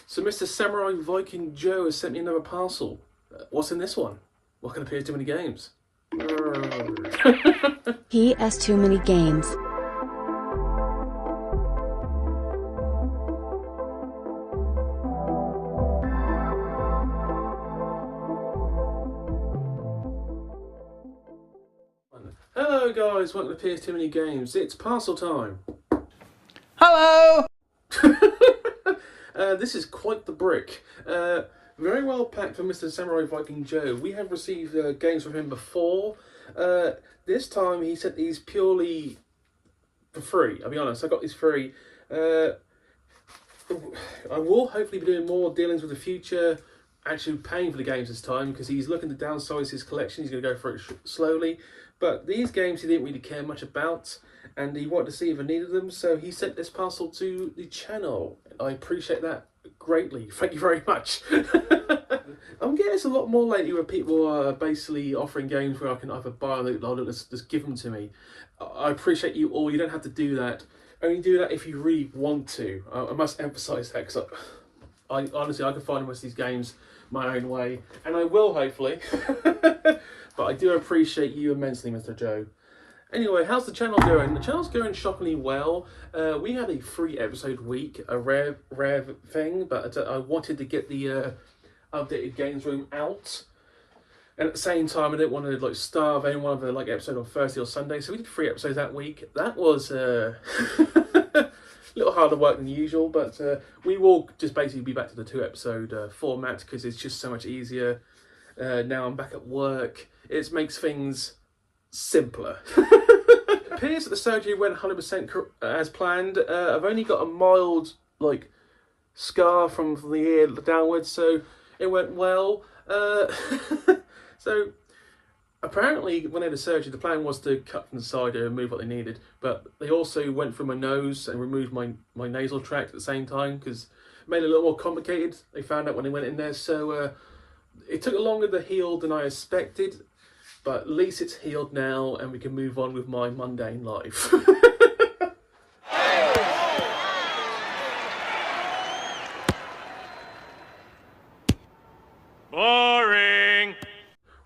So Mr. Samurai Viking Joe has sent me another parcel. What's in this one? What can appear too many games? He has too many games. Hello guys, welcome to Appears Too Many Games. It's parcel time. Hello! This is quite the brick. Very well packed for Mr. Samurai Viking Joe. We have received games from him before. This time he sent these purely for free. I'll be honest, I got these free. I will hopefully be doing more dealings with the future, actually paying for the games this time, because he's looking to downsize his collection. He's going to go for it slowly. But these games he didn't really care much about, and he wanted to see if I needed them, so he sent this parcel to the channel. I appreciate that greatly. Thank you very much. I'm getting this a lot more lately where people are basically offering games where I can either buy or just give them to me. I appreciate you all. You don't have to do that. Only do that if you really want to. I must emphasise that, because I honestly, I can find most of these games my own way, and I will, hopefully. But I do appreciate you immensely, Mr. Joe. Anyway, how's the channel going? The channel's going shockingly well. We had a 3-episode week, a rare thing, but I wanted to get the updated games room out. And at the same time, I didn't want to starve any one of the episode on Thursday or Sunday, so we did 3 episodes that week. That was a little harder work than usual, but we will just basically be back to the 2-episode format, because it's just so much easier. Now I'm back at work. It makes things simpler. It appears that the surgery went 100% as planned. I've only got a mild scar from the ear downwards, so it went well. So apparently when they had the surgery, the plan was to cut from the side and remove what they needed, but they also went through my nose and removed my nasal tract at the same time, because it made it a little more complicated. They found out when they went in there, so it took longer to heal than I expected, but at least it's healed now and we can move on with my mundane life. Boring!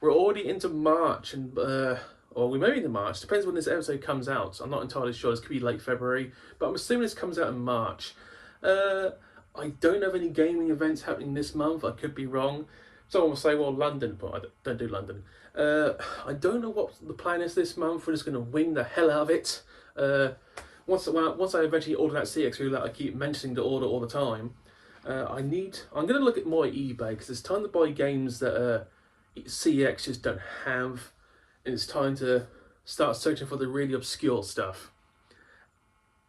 We're already into March, and or we may be into March, depends when this episode comes out. I'm not entirely sure, this could be late February, but I'm assuming this comes out in March. I don't have any gaming events happening this month, I could be wrong. Someone will say, well, London, but I don't do London. I don't know what the plan is this month. We're just going to wing the hell out of it. Once I eventually order that CX that I keep mentioning to order all the time, I'm going to look at more eBay, because it's time to buy games that CX just don't have, and it's time to start searching for the really obscure stuff.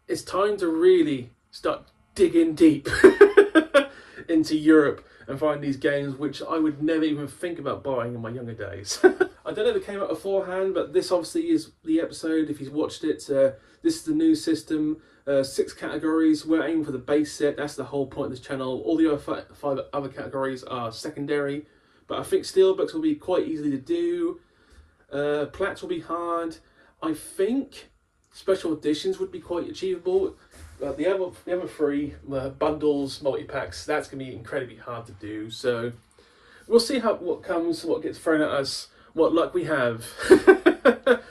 It's time to really start digging deep into Europe and find these games which I would never even think about buying in my younger days. I don't know if it came out beforehand, but this obviously is the episode. If you've watched it, this is the new system. 6 categories. We're aiming for the base set. That's the whole point of this channel. All the other 5 other categories are secondary, but I think steelbooks will be quite easy to do. Plats will be hard. I think special editions would be quite achievable. The other 3 bundles, multi-packs, that's going to be incredibly hard to do. So we'll see what gets thrown at us, what luck we have. It's going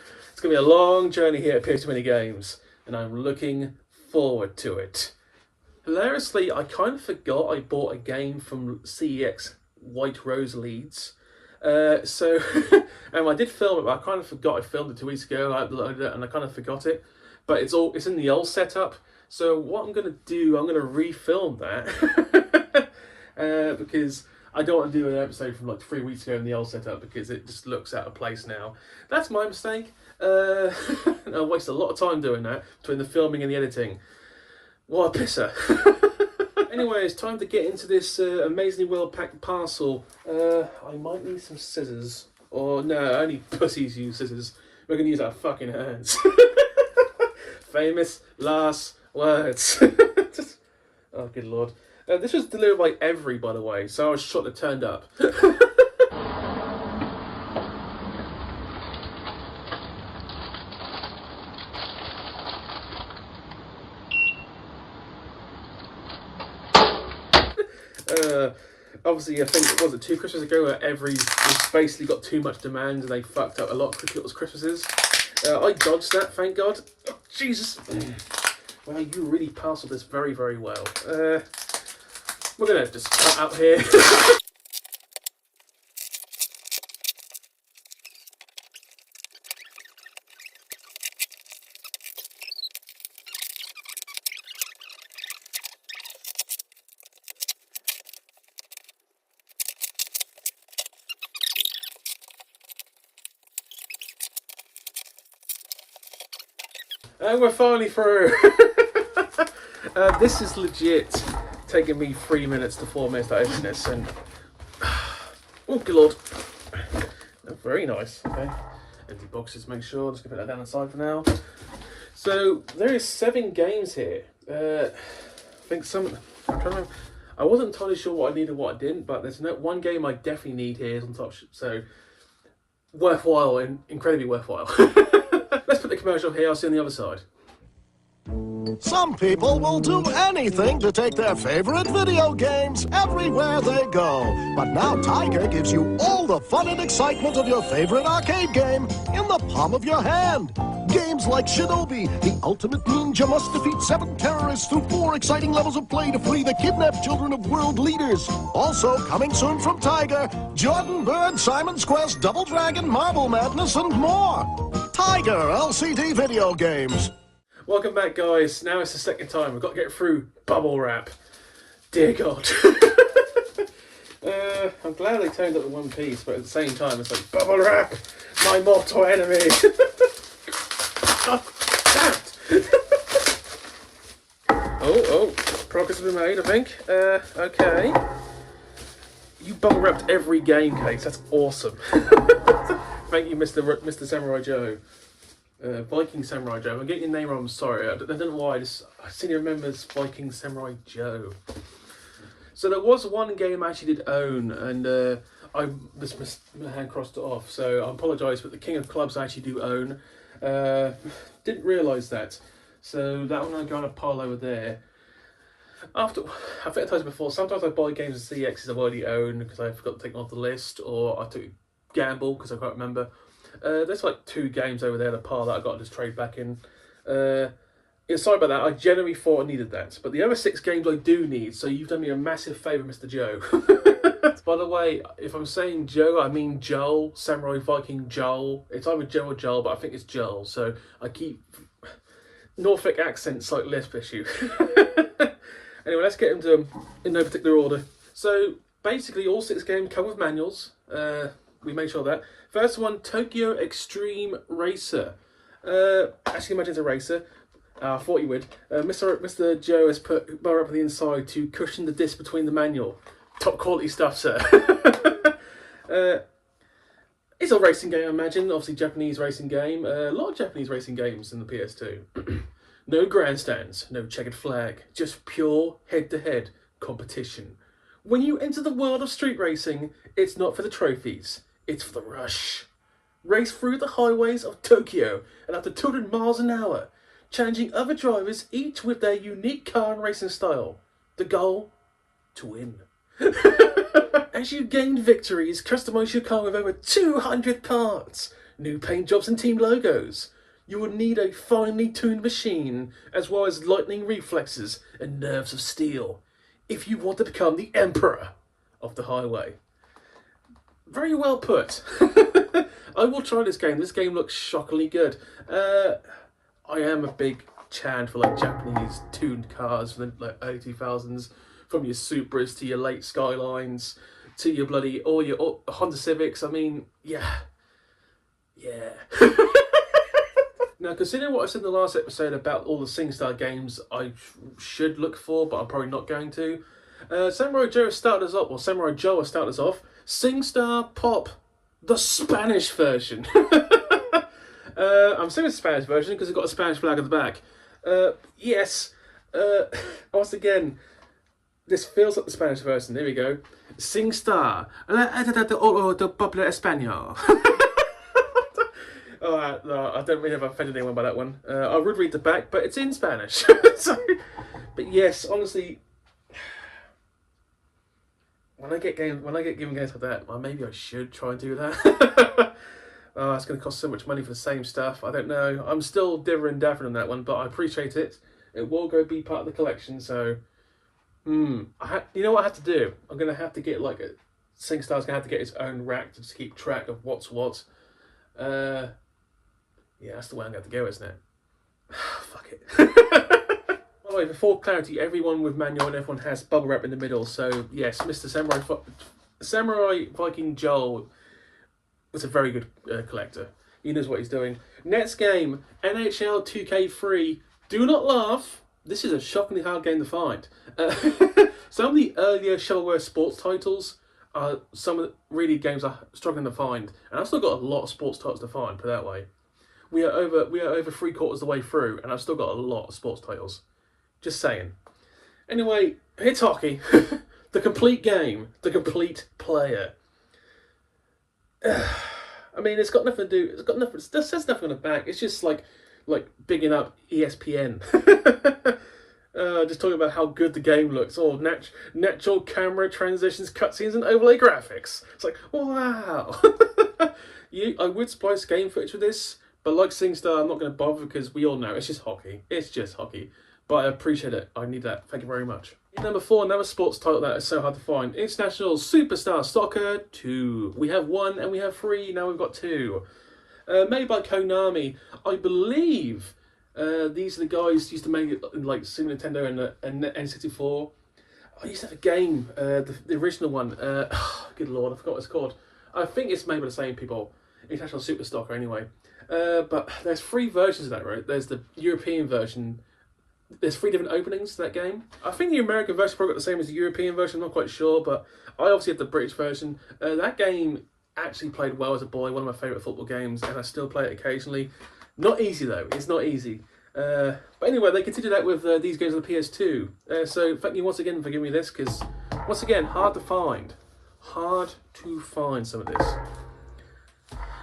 to be a long journey here at Appears Too Many Games, and I'm looking forward to it. Hilariously, I kind of forgot I bought a game from CEX White Rose Leeds. So I did film it, but I kind of forgot I filmed it 2 weeks ago. I uploaded it and I kind of forgot it. But it's in the old setup. So what I'm going to do, I'm going to refilm that. Because I don't want to do an episode from 3 weeks ago in the old setup, because it just looks out of place now. That's my mistake. I waste a lot of time doing that, between the filming and the editing. What a pisser. Anyway, it's time to get into this amazingly well-packed parcel. I might need some scissors. Or no, only pussies use scissors. We're going to use our fucking hands. Famous last words. Oh, good lord. This was delivered by Every, by the way, so I was shocked it turned up. Obviously, I think, was it 2 Christmases ago, where it's basically got too much demand and they fucked up a lot of people's Christmases. I dodged that, thank God. Oh, Jesus. Well, you really parcelled this very, very well. We're going to just cut out here. And we're finally through. This is legit taking me 3 minutes to 4 minutes to open this, and oh good lord, very nice. Okay, empty boxes. Make sure. Just gonna put that down the side for now. So there is 7 games here. I think I'm trying to remember. I wasn't entirely sure what I needed and what I didn't, but there's one game I definitely need here on top. So worthwhile and incredibly worthwhile. Let's put the commercial here. I'll see you on the other side. Some people will do anything to take their favorite video games everywhere they go. But now Tiger gives you all the fun and excitement of your favorite arcade game in the palm of your hand. Games like Shinobi, the ultimate ninja must defeat 7 terrorists through 4 exciting levels of play to free the kidnapped children of world leaders. Also coming soon from Tiger, Jordan Bird, Simon's Quest, Double Dragon, Marble Madness, and more. Tiger LCD Video Games. Welcome back, guys. Now it's the second time. We've got to get through bubble wrap. Dear God. I'm glad they turned up the One Piece, but at the same time, it's like, bubble wrap, my mortal enemy. Oh, damn it. Oh, progress has been made, I think. Okay. You bubble wrapped every game, Case. That's awesome. Thank you, Mr. Samurai Joe. Viking Samurai Joe. I'm getting your name wrong, I'm sorry. I don't know why, I seem to remember as Viking Samurai Joe. So there was one game I actually did own, and I just my hand crossed it off, so I apologise, but the King of Clubs I actually do own. Didn't realise that. So that one I go on a pile over there. I've think I told you before, sometimes I buy games of CXs I've already owned because I forgot to take them off the list, or I took gamble because I can't remember. There's like 2 games over there in a pile that I got to just trade back in. Sorry about that, I generally thought I needed that. But the other 6 games I do need, so you've done me a massive favour, Mr. Joe. By the way, if I'm saying Joe, I mean Joel, Samurai Viking Joel. It's either Joe or Joel, but I think it's Joel. So I keep Norfolk accents like lisp issue. Anyway, let's get into them in no particular order. So basically all 6 games come with manuals. We made sure of that. First one, Tokyo Extreme Racer. Actually, imagine it's a racer. I thought you would. Mr. Joe has put bar up on the inside to cushion the disc between the manual. Top quality stuff, sir. It's a racing game, I imagine. Obviously, Japanese racing game. A lot of Japanese racing games in the PS2. No grandstands, no checkered flag. Just pure head-to-head competition. When you enter the world of street racing, it's not for the trophies. It's for the rush. Race through the highways of Tokyo at up to 200 miles an hour, challenging other drivers, each with their unique car and racing style. The goal? To win. As you gain victories, customise your car with over 200 parts, new paint jobs and team logos. You will need a finely tuned machine, as well as lightning reflexes and nerves of steel, if you want to become the emperor of the highway. Very well put. I will try this game. This game looks shockingly good. I am a big fan for like Japanese tuned cars from the early 2000s, from your Supras to your late Skylines to your all your Honda Civics. I mean, yeah. Now, considering what I said in the last episode about all the SingStar games I should look for, but I'm probably not going to, Samurai Joe started us off, or Samurai Joe started us off, SingStar Pop, the Spanish version. I'm saying it's the Spanish version because it's got a Spanish flag at the back. Yes, once again, this feels like the Spanish version. There we go. SingStar, the popular Español. Alright, no, I don't really have offended anyone by that one. I would read the back, but it's in Spanish. But yes, honestly, when I get given games like that, well, maybe I should try and do that. Oh, it's going to cost so much money for the same stuff. I don't know. I'm still differing on that one, but I appreciate it. It will go be part of the collection. So, you know what I have to do? I'm going to have to get like a SingStar's going to have to get its own rack to keep track of what's what. Yeah, that's the way I'm going to have to go, isn't it? Fuck it. By the way, for clarity, everyone with manual and everyone has bubble wrap in the middle. So yes, Mr. Samurai Viking Joel was a very good collector. He knows what he's doing. Next game, NHL 2K3. Do not laugh. This is a shockingly hard game to find. Some of the earlier shovelware sports titles are some of the really games I'm struggling to find, and I've still got a lot of sports titles to find. Put it that way. We are over 3/4 of the way through, and I've still got a lot of sports titles. Just saying. Anyway, it's hockey. The complete game, the complete player. I mean, it's got nothing to do. It's got nothing. It says nothing on the back. It's just like bigging up ESPN. Just talking about how good the game looks. Oh, natural camera transitions, cutscenes, and overlay graphics. It's like, wow. I would splice game footage with this, but like SingStar, I'm not going to bother because we all know it's just hockey. It's just hockey. But I appreciate it. I need that. Thank you very much. Number 4, another sports title that is so hard to find. International Superstar Soccer 2. We have 1 and we have 3. Now we've got 2. Made by Konami. I believe these are the guys who used to make it in like Super Nintendo and N64. I used to have a game, the original one. Good lord, I forgot what it's called. I think it's made by the same people. International Super Soccer anyway. But there's 3 versions of that, right? There's the European version. There's 3 different openings to that game. I think the American version probably got the same as the European version, I'm not quite sure, but I obviously have the British version. That game actually played well as a boy, one of my favourite football games, and I still play it occasionally. Not easy though, it's not easy. But anyway, they continue that with these games on the PS2. So thank you once again for giving me this, because once again, hard to find. Hard to find some of this.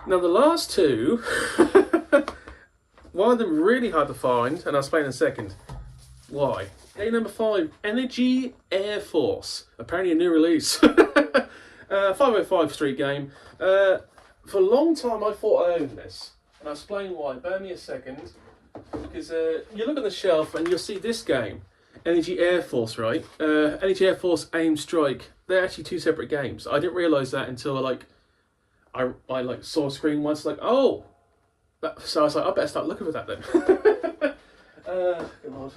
Now the last 2, one of them really hard to find, and I'll explain in a second. Why? Game number 5, Energy Air Force. Apparently a new release. 505 Street game. For a long time I thought I owned this. And I'll explain why. Bear me a second. Because you look at the shelf and you'll see this game. Energy Air Force, right? Energy Air Force Aim Strike. They're actually 2 separate games. I didn't realise that until I saw a screen once, like, oh! So I was like, I better start looking for that then. Good lord.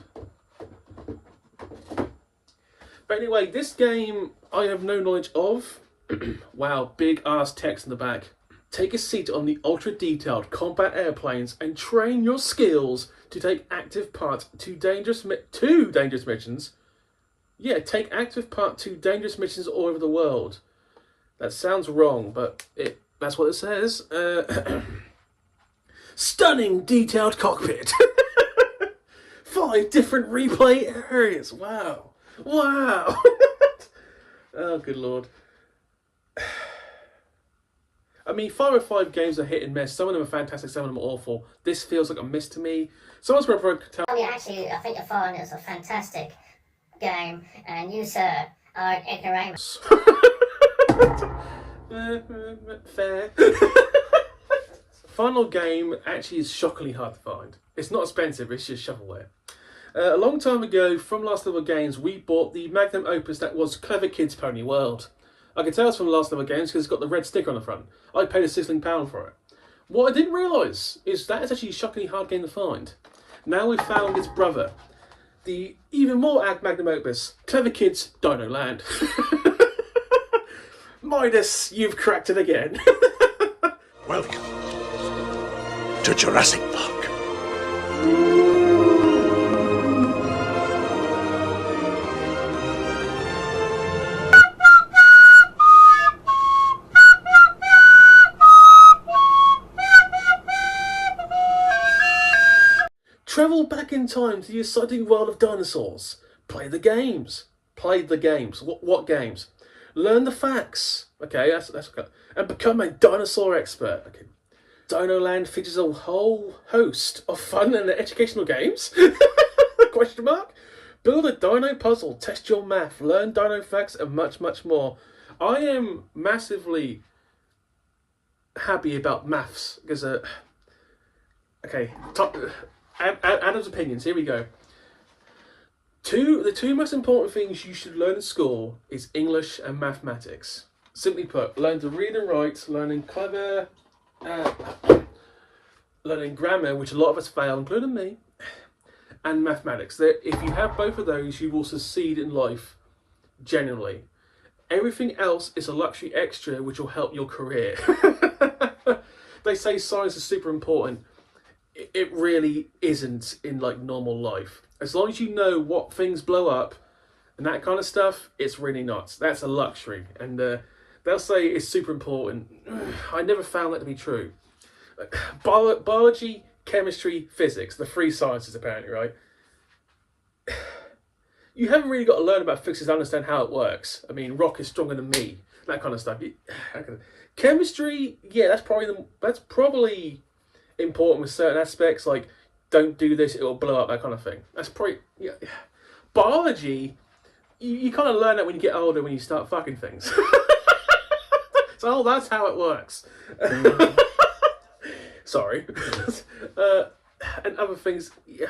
But anyway, this game I have no knowledge of. Wow, big ass text in the back. Take a seat on the ultra detailed combat airplanes and train your skills to take active part to dangerous missions. Yeah, take active part to dangerous missions all over the world. That sounds wrong, but that's what it says. Stunning detailed cockpit. 5 different replay areas. Wow. Wow. Oh, good lord. I mean, 505 games are hit and miss. Some of them are fantastic, some of them are awful. This feels like a miss to me. Someone's going to tell me. Actually, I think you'll find it's a fantastic game, and you, sir, are ignoramus. Fair. Final game actually is shockingly hard to find. It's not expensive, it's just shovelware. A long time ago, from Last Level Games, we bought the magnum opus that was Clever Kids Pony World. I can tell it's from Last Level Games because it's got the red sticker on the front. I paid a £16 for it. What I didn't realise is that it's actually a shockingly hard game to find. Now we've found its brother, the even more magnum opus, Clever Kids Dino Land. Midas, you've cracked it again. Welcome to Jurassic Park. Travel back in time to the exciting world of dinosaurs. Play the games. Play the games. What games? Learn the facts. Okay, that's okay. And become a dinosaur expert. Okay. Dino Land features a whole host of fun and educational games. Question mark. Build a dino puzzle, test your math, learn dino facts, and much, much more. I am massively happy about maths because, okay, Adam's opinions. Here we go. The two most important things you should learn in school is English and mathematics. Simply put, learn to read and write, learning grammar, which a lot of us fail, including me, and mathematics. If you have both of those, you will succeed in life, generally. Everything else is a luxury extra which will help your career. They say science is super important. It really isn't in like normal life. As long as you know what things blow up and that kind of stuff, it's really not. That's a luxury. And they'll say it's super important. I never found that to be true. Biology, chemistry, physics, the three sciences apparently, right? You haven't really got to learn about physics to understand how it works. I mean, rock is stronger than me, that kind of stuff. Chemistry, yeah, that's probably important with certain aspects, like don't do this, it will blow up, that kind of thing. That's probably, yeah. Biology, you kind of learn that when you get older, when you start fucking things. So, that's how it works. Sorry. And other things, yeah.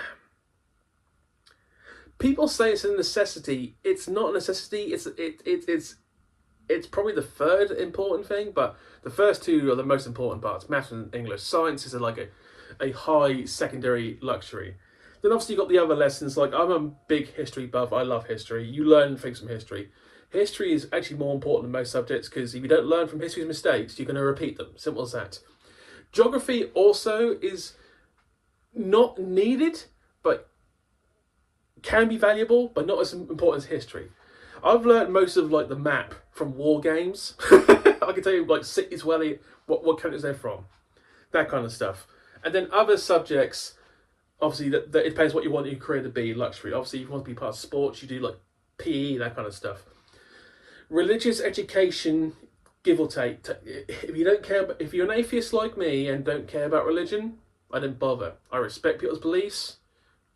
People say it's a necessity. It's not a necessity. It's probably the third important thing, but the first two are the most important parts. Maths and English. Science is like a high secondary luxury. Then obviously you've got the other lessons. Like, I'm a big history buff. I love history. You learn things from history. History is actually more important than most subjects because if you don't learn from history's mistakes, you're going to repeat them. Simple as that. Geography also is not needed, but can be valuable, but not as important as history. I've learned most of like the map from war games. I can tell you like cities where what countries they're from, that kind of stuff. And then other subjects, obviously that it depends what you want your career to be. Luxury, obviously, if you want to be part of sports, you do like PE, that kind of stuff. Religious education, give or take. If you don't care, if you're an atheist like me and don't care about religion, I don't bother. I respect people's beliefs.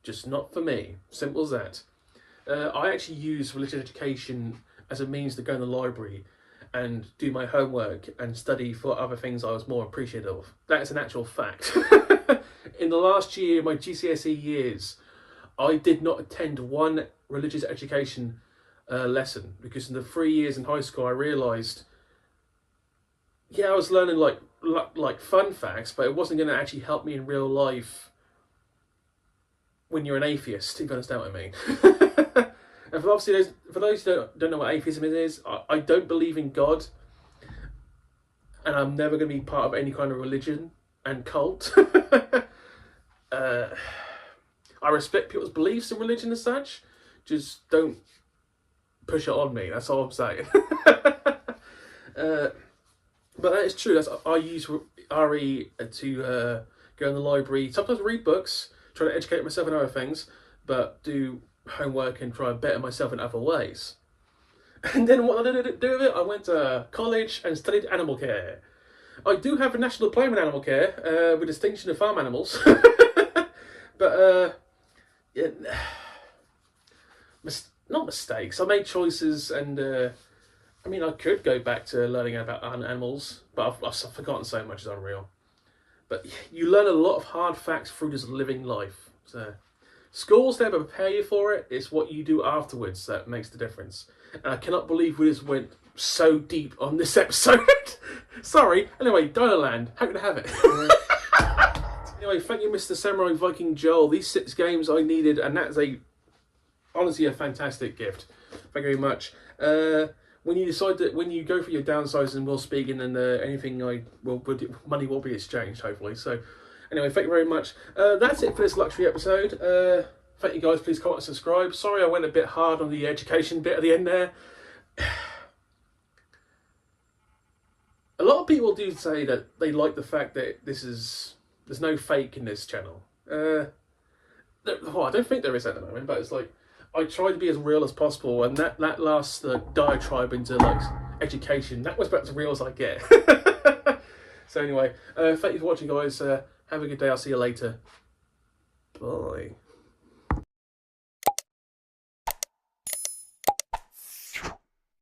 Just not for me. Simple as that. I actually use religious education as a means to go in the library and do my homework and study for other things I was more appreciative of. That is an actual fact. In the last year, my GCSE years, I did not attend one religious education lesson because in the 3 years in high school, I realised, yeah, I was learning like fun facts, but it wasn't going to actually help me in real life. When you're an atheist, if you understand what I mean. And for those who don't know what atheism is, I don't believe in God, and I'm never going to be part of any kind of religion and cult. I respect people's beliefs in religion as such, just don't push it on me, that's all I'm saying. But that is true. I use RE to go in the library, sometimes read books, try to educate myself in other things, but do homework and try and better myself in other ways. And then what I did do with it, I went to college and studied animal care. I do have a national diploma in animal care, with distinction of farm animals. But, yeah, not mistakes. I made choices and, I mean, I could go back to learning about animals, but I've forgotten so much, it's unreal. But you learn a lot of hard facts through just living life. So, school's there to prepare you for it. It's what you do afterwards that makes the difference. And I cannot believe we just went so deep on this episode. Sorry. Anyway, Dinoland. Happy to have it. Anyway, thank you, Mr. Samurai Viking Joel. These 6 games I needed, and that's honestly a fantastic gift. Thank you very much. When you decide that, when you go for your downsizing, we'll speak, and then anything money will be exchanged, hopefully. So, anyway, thank you very much. That's it for this luxury episode. Thank you guys. Please comment and subscribe. Sorry I went a bit hard on the education bit at the end there. A lot of people do say that they like the fact that there's no fake in this channel. I don't think there is at the moment, but it's like, I try to be as real as possible, and that last diatribe into like education, that was about as real as I get. So anyway, thank you for watching, guys. Have a good day. I'll see you later. Bye.